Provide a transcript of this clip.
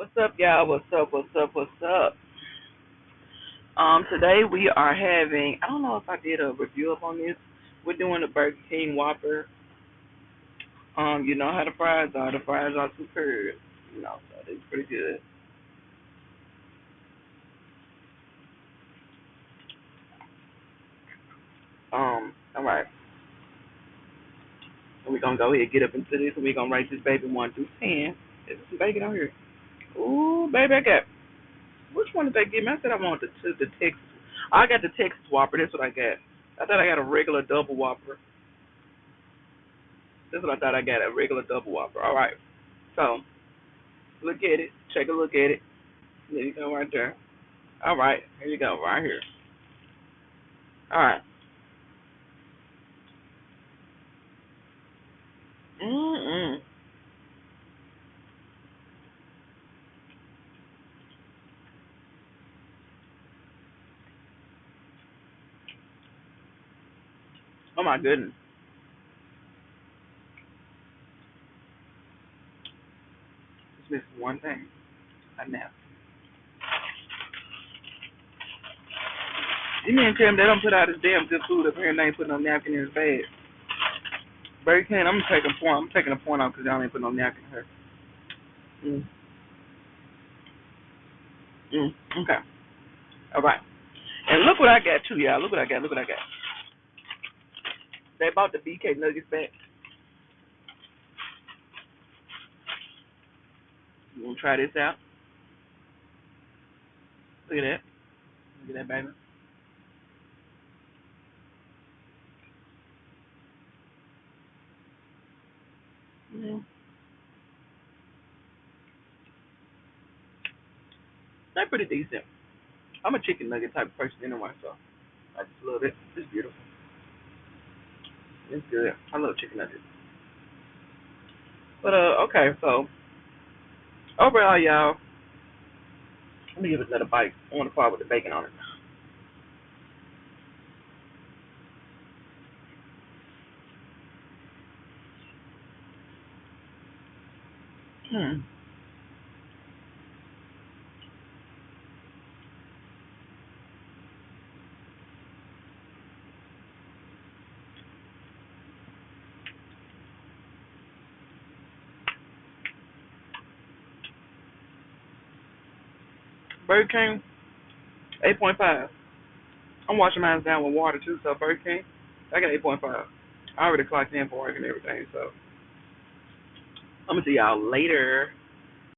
What's up, y'all? What's up? What's up? What's up? Today we are having. I don't know if I did a review up on this. We're doing a Burger King Whopper. You know how the fries are. The fries are superb. So they're pretty good. All right. So we're gonna go ahead and get up into this, and we're gonna rate this baby 1 through 10. There's some bacon on here. Ooh, baby, I got. Which one did they give me? I said I wanted the Texas. I got the Texas Whopper. That's what I got. I thought I got a regular double Whopper. That's what I thought I got, a regular double Whopper. All right. So look at it. Take a look at it. There you go, right there. All right. Here you go, right here. All right. Mm-mm. Oh my goodness. Just missing one thing. A nap. You mean tell him they don't put out his damn good food up here and they ain't put no napkin in his bag? Burger King, I'm taking a point. I'm taking a point out because y'all ain't put no napkin here. Mm. Mm. Okay. All right. And look what I got too, y'all. Look what I got. Look what I got. They bought the BK Nuggets back. You want to try this out? Look at that. Look at that, baby. Mm. They're pretty decent. I'm a chicken nugget type of person anyway, so I just love it. It's beautiful. It's good. I love chicken nuggets. But okay, so overall, y'all, let me give it another bite. I want to start with the bacon on it. Hmm. Burger King, 8.5. I'm washing mine down with water too, so Burger King, I got 8.5. I already clocked in for work and everything, so I'm gonna see y'all later.